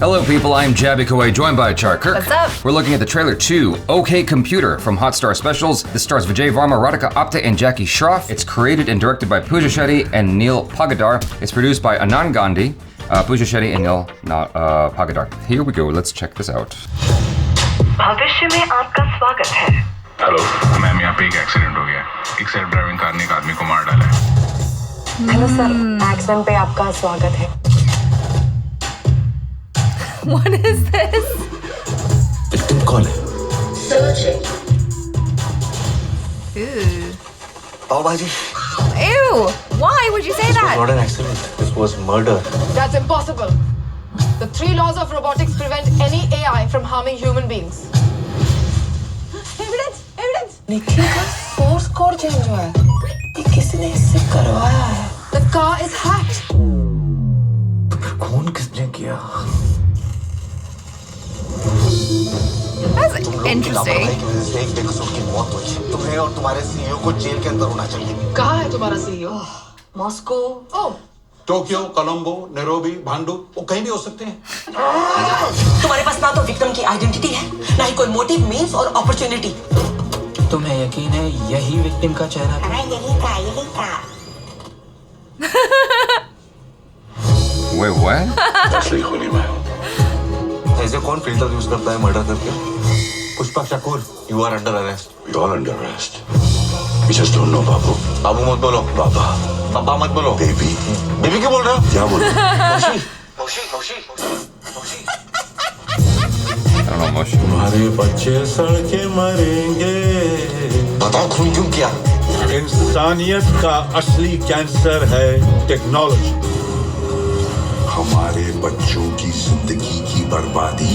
Hello people, I'm Jaby KOAY, joined by KIRK. What's up? We're looking at the trailer to OK Computer from Hotstar Specials. This stars Vijay, Varma, Radhika, Apte, and Shroff. It's created and directed by Pooja Shetty and Neil Pagadar. It's produced by Anand Gandhi, Pooja Shetty, and Neil Pagadar. Here we go, let's check this out. भविष्य में आपका स्वागत है। Hello ma'am, यहाँ पे एक accident हो गया। एक सेल्फ ड्राइविंग कार ने एक आदमी को मार डाला है। हेलो सर, एक्सीडेंट पे आपका स्वागत है। What is this? तुम कौन है? Ew. पाव भाजी। Ew! Why would you say that? Not an accident. This was murder. That's impossible. The 3 laws of robotics prevent any AI from harming human beings. Evidence! Evidence! लेकिन का source code change हुआ है। ये किसने इससे करवाया है? The car is hacked. तो फिर खून किसने किया? That's interesting. एक बेकसूर की मौत हुई। तुम्हें और तुम्हारे सीईओ को जेल के अंदर होना चाहिए। कहाँ है तुम्हारा CEO? Moscow. Oh, Tokyo, Colombo, Nairobi, भांडू, वो कहीं भी हो सकते हैं। तुम्हारे पास ना तो विक्टिम की आइडेंटिटी है, ना ही कोई मोटिव, मीन्स और अपॉर्चुनिटी। तुम्हें यकीन है यही विक्टिम का चेहरा था? यही था। Wait, what? असली खूनी मैं हूँ। ऐसे कौन फिल्टर यूज करता है मर्डर करके? Pushpa Shakoor, you are under arrest. We all under arrest. We just don't know बाबू। बाबू मत बोलो। बाबा। पापा मत बोलो। बेबी। बेबी क्यों बोल रहे हो? क्या बोल रहे हो? मौसी। I don't know, Moshi. तुम्हारे बच्चे सड़के मरेंगे। बताओ खून क्यों किया? इंसानियत का असली कैंसर है टेक्नोलॉजी। हमारे बच्चों की जिंदगी की बर्बादी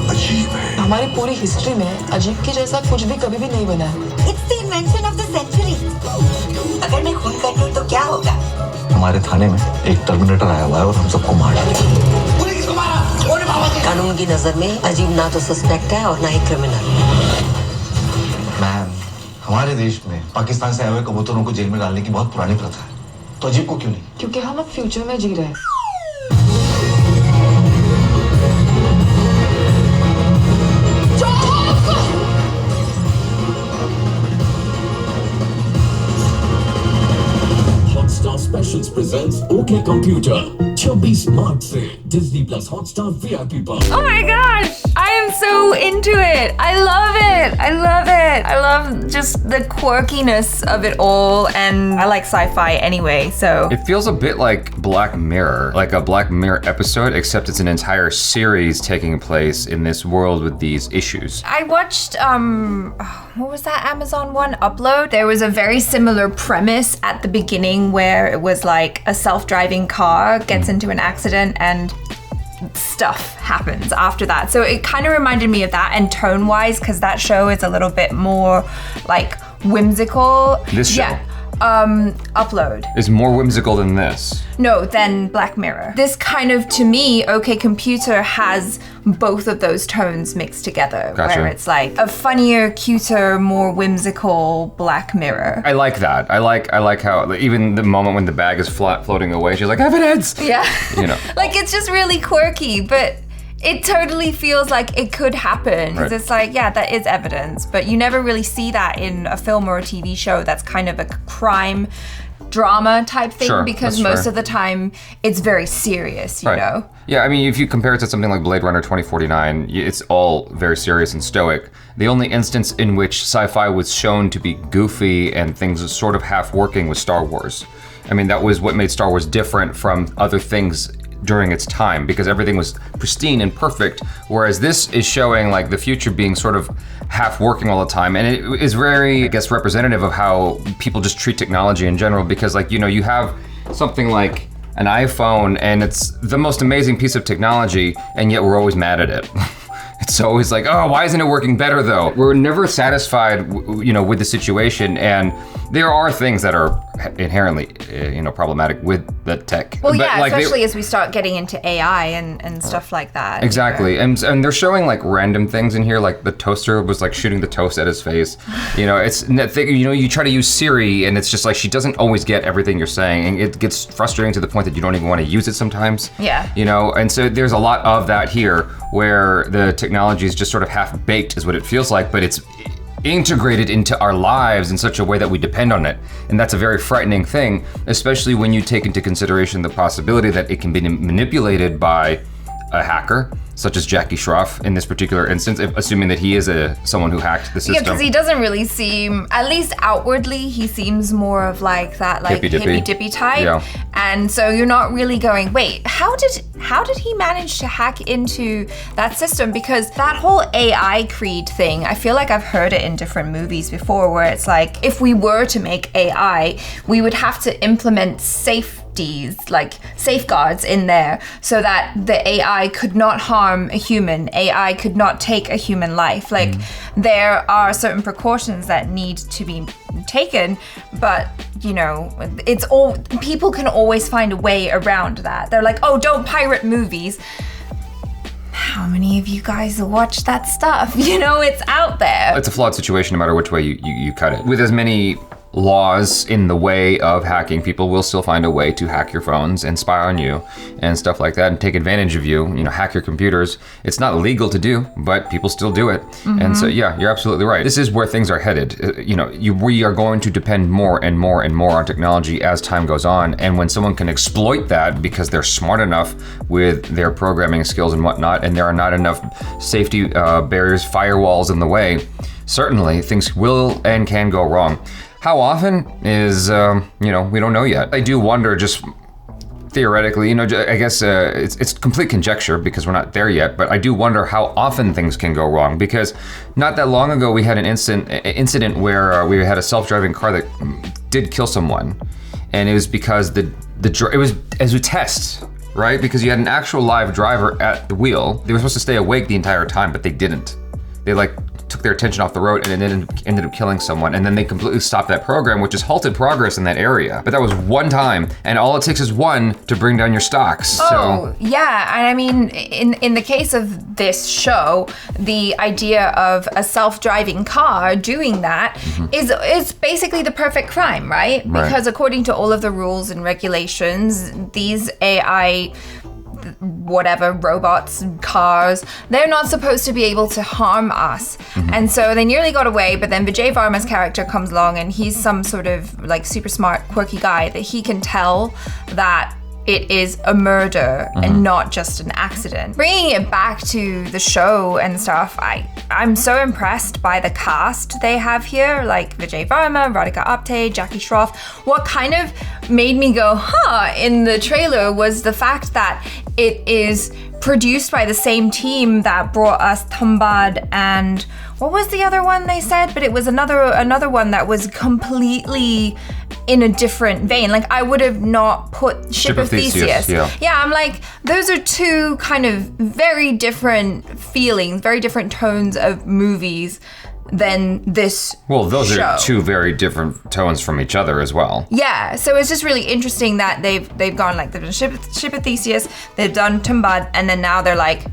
अजीब है। हमारी पूरी हिस्ट्री में अजीब के जैसा कुछ भी कभी भी नहीं बना है। It's the invention of the century. अगर मैं खून कर दूँ तो क्या होगा? हमारे थाने में एक टर्मिनेटर आया हुआ है और हम सबको मार डालेगा। कानून की नजर में अजीब ना तो सस्पेक्ट है और ना ही क्रिमिनल। मैम, हमारे देश में पाकिस्तान से आए हुए कबूतरों को जेल में डालने की बहुत पुरानी प्रथा है। तो अजीब को क्यों नहीं? क्योंकि हम अब फ्यूचर में जी रहे हैं। Hotstar Specials presents OK Computer 26 March से Disney Plus Hotstar VIP पर। Oh my gosh! I am so into it. I love it. I love it. I love just the quirkiness of it all, and I like sci-fi anyway, so. It feels a bit like Black Mirror, like a Black Mirror episode, except it's an entire series taking place in this world with these issues. I watched, what was that Amazon one? Upload? There was a very similar premise at the beginning where it was like a self-driving car gets into an accident and stuff happens after that. So it kind of reminded me of that, and tone-wise, because that show is a little bit more like whimsical. This show? Yeah. Upload. Is more whimsical than this. No, than Black Mirror. This kind of, to me, OK Computer has both of those tones mixed together. Gotcha. Where it's like a funnier, cuter, more whimsical Black Mirror. I like that. I like how even the moment when the bag is floating away, she's like, evidence! Yeah. You know. Like, it's just really quirky, but it totally feels like it could happen. Because It's like, yeah, that is evidence, but you never really see that in a film or a TV show that's kind of a crime drama type thing, Sure, because that's most fair. of the time it's very serious, you know? Yeah, I mean, if you compare it to something like Blade Runner 2049, it's all very serious and stoic. The only instance in which sci-fi was shown to be goofy and things sort of half working was Star Wars. I mean, that was what made Star Wars different from other things during its time, because everything was pristine and perfect, whereas this is showing like the future being sort of half working all the time, and it is very, I guess, representative of how people just treat technology in general, because like, you know, you have something like an iPhone and it's the most amazing piece of technology, and yet we're always mad at it. It's always like, oh, why isn't it working better though? We're never satisfied, you know, with the situation, and there are things that are inherently, problematic with the tech. Well, But, yeah, especially as we start getting into AI and stuff like that. Exactly, and they're showing like random things in here, like the toaster was like shooting the toast at his face. You try to use Siri, and it's just like she doesn't always get everything you're saying, and it gets frustrating to the point that you don't even want to use it sometimes. Yeah. And so there's a lot of that here, where the technology is just sort of half-baked, is what it feels like, but it's integrated into our lives in such a way that we depend on it. And that's a very frightening thing, especially when you take into consideration the possibility that it can be manipulated by a hacker, such as Jackie Shroff in this particular instance, assuming that he is someone who hacked the system. Yeah, because he doesn't really seem, at least outwardly, he seems more of like that hippy-dippy type. Yeah. And so you're not really going, wait, how did he manage to hack into that system? Because that whole AI creed thing, I feel like I've heard it in different movies before, where it's like, if we were to make AI, we would have to implement like safeguards in there so that the AI could not harm a human. AI could not take a human life. Like there are certain precautions that need to be taken, but it's all, people can always find a way around that. They're like, oh, don't pirate movies. How many of you guys watch that stuff? It's out there. It's a flawed situation no matter which way you cut it. With as many laws in the way of hacking, people will still find a way to hack your phones and spy on you and stuff like that and take advantage of you, hack your computers. It's not illegal to do, but people still do it. And so, yeah, you're absolutely right. This is where things are headed. We are going to depend more and more and more on technology as time goes on. And when someone can exploit that because they're smart enough with their programming skills and whatnot, and there are not enough safety barriers, firewalls in the way, certainly things will and can go wrong. How often is, we don't know yet. I do wonder, just theoretically, I guess it's complete conjecture because we're not there yet, but I do wonder how often things can go wrong, because not that long ago we had an incident where we had a self-driving car that did kill someone, and it was because it was as a test, right? Because you had an actual live driver at the wheel. They were supposed to stay awake the entire time, but they didn't. They took their attention off the road and it ended up killing someone. And then they completely stopped that program, which has halted progress in that area. But that was one time, and all it takes is one to bring down your stocks. Yeah, and I mean, in the case of this show, the idea of a self-driving car doing that is basically the perfect crime, right? Because according to all of the rules and regulations, these AI robots, cars, they're not supposed to be able to harm us. And so they nearly got away, but then Vijay Varma's character comes along and he's some sort of like super smart, quirky guy that he can tell that it is a murder and not just an accident. Bringing it back to the show and stuff, I'm so impressed by the cast they have here, like Vijay Varma, Radhika Apte, Jackie Shroff. What kind of made me go, in the trailer was the fact that it is produced by the same team that brought us Thambad and what was the other one they said? But it was another one that was completely in a different vein. Like I would have not put Ship of Theseus. Yeah, I'm like, those are two kind of very different feelings, very different tones of movies than this those show. Are two very different tones from each other as well. Yeah, so it's just really interesting that they've gone like, they've done Ship of Theseus, they've done Thambad, and then now they're like,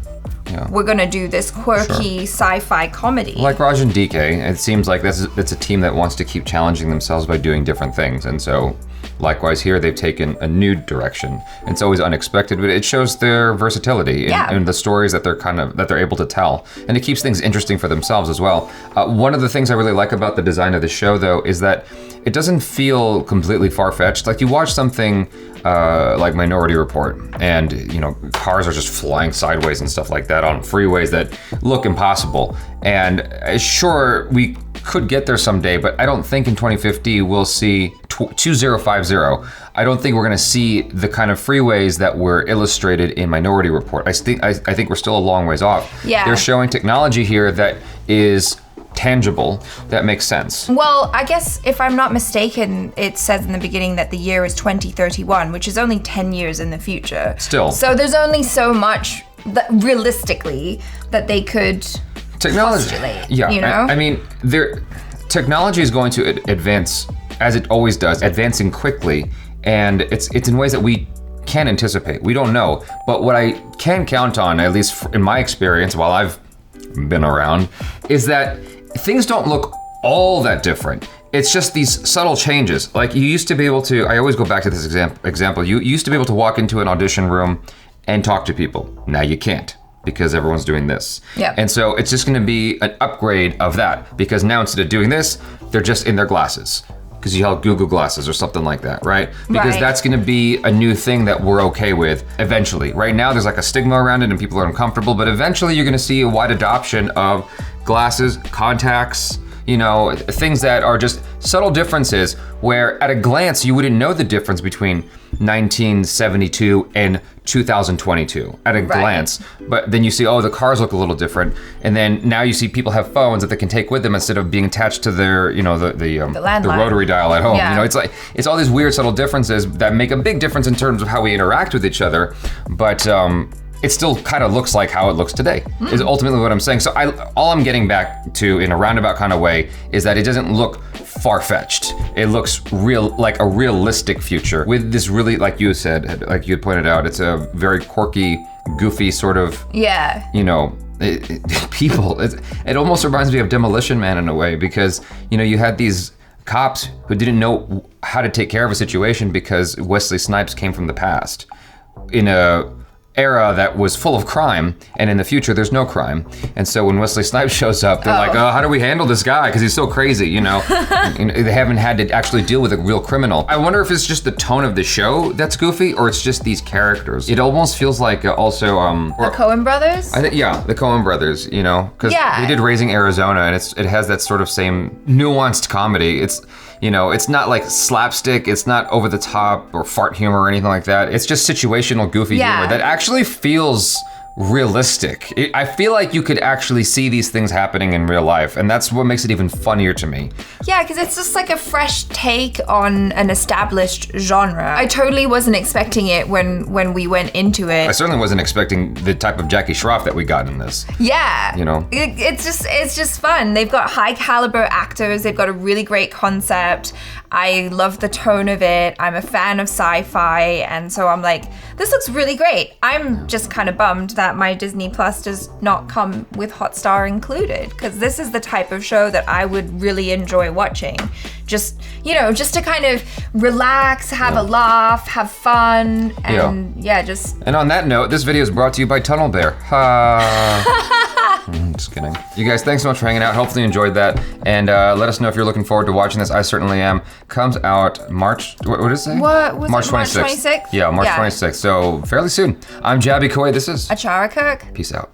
we're gonna do this quirky sci-fi comedy. Like Raj and DK, it seems like it's a team that wants to keep challenging themselves by doing different things, and so likewise here they've taken a new direction. It's always unexpected, but it shows their versatility in the stories that they're able to tell, and it keeps things interesting for themselves as well. One of the things I really like about the design of the show, though, is that it doesn't feel completely far-fetched. Like you watch something like Minority Report, and cars are just flying sideways and stuff like that on freeways that look impossible. And sure, we could get there someday, but I don't think in 2050 we'll see 2050. I don't think we're going to see the kind of freeways that were illustrated in Minority Report. I think we're still a long ways off. Yeah. They're showing technology here that is tangible, that makes sense. Well, I guess if I'm not mistaken, it says in the beginning that the year is 2031, which is only 10 years in the future. Still. So there's only so much that realistically that they could postulate. I mean, technology is going to advance as it always does, advancing quickly, and it's in ways that we can't anticipate. We don't know. But what I can count on, at least in my experience while I've been around, is that things don't look all that different. It's just these subtle changes. Like you used to be able to, I always go back to this example, you used to be able to walk into an audition room and talk to people. Now you can't, because everyone's doing this. Yeah. And so it's just gonna be an upgrade of that, because now instead of doing this, they're just in their glasses. Because you have Google Glasses or something like that, right? Because that's gonna be a new thing that we're okay with eventually. Right now there's like a stigma around it and people are uncomfortable, but eventually you're gonna see a wide adoption of glasses, contacts, you know, things that are just subtle differences where at a glance you wouldn't know the difference between 1972 and 2022 at a glance. But then you see, oh, the cars look a little different. And then now you see people have phones that they can take with them instead of being attached to their, you know, the rotary dial at home. You know, it's all these weird subtle differences that make a big difference in terms of how we interact with each other. But it still kind of looks like how it looks today, is ultimately what I'm saying. So all I'm getting back to in a roundabout kind of way is that it doesn't look far-fetched. It looks real, like a realistic future with this really, like you said, like you had pointed out, it's a very quirky, goofy sort of, you know, people. It almost reminds me of Demolition Man in a way, because, you know, you had these cops who didn't know how to take care of a situation because Wesley Snipes came from the past in a era that was full of crime, and in the future there's no crime. And so when Wesley Snipes shows up, they're like, oh, how do we handle this guy? Because he's so crazy, you know? And they haven't had to actually deal with a real criminal. I wonder if it's just the tone of the show that's goofy, or it's just these characters. It almost feels like also the Coen brothers? I think, yeah, the Coen brothers, you know? Because they did Raising Arizona, and it has that sort of same nuanced comedy. It's, you know, it's not like slapstick, it's not over the top or fart humor or anything like that. It's just situational goofy humor that actually feels realistic. I feel like you could actually see these things happening in real life, and that's what makes it even funnier to me. Yeah, because it's just like a fresh take on an established genre. I totally wasn't expecting it when we went into it. I certainly wasn't expecting the type of Jackie Shroff that we got in this. Yeah. You know? It's just fun. They've got high caliber actors, they've got a really great concept. I love the tone of it. I'm a fan of sci-fi, and so I'm like, this looks really great. I'm just kind of bummed that my Disney Plus does not come with Hotstar included, because this is the type of show that I would really enjoy watching. Just, you know, just to kind of relax, have a laugh, have fun, and just... And on that note, this video is brought to you by Tunnel Bear. Just kidding. You guys, thanks so much for hanging out. Hopefully you enjoyed that. And let us know if you're looking forward to watching this. I certainly am. Comes out March, what did it say? What was March it? 26th. March 26th? Yeah, March 26th. So fairly soon. I'm Jaby KOAY. This is Achara KIRK. Peace out.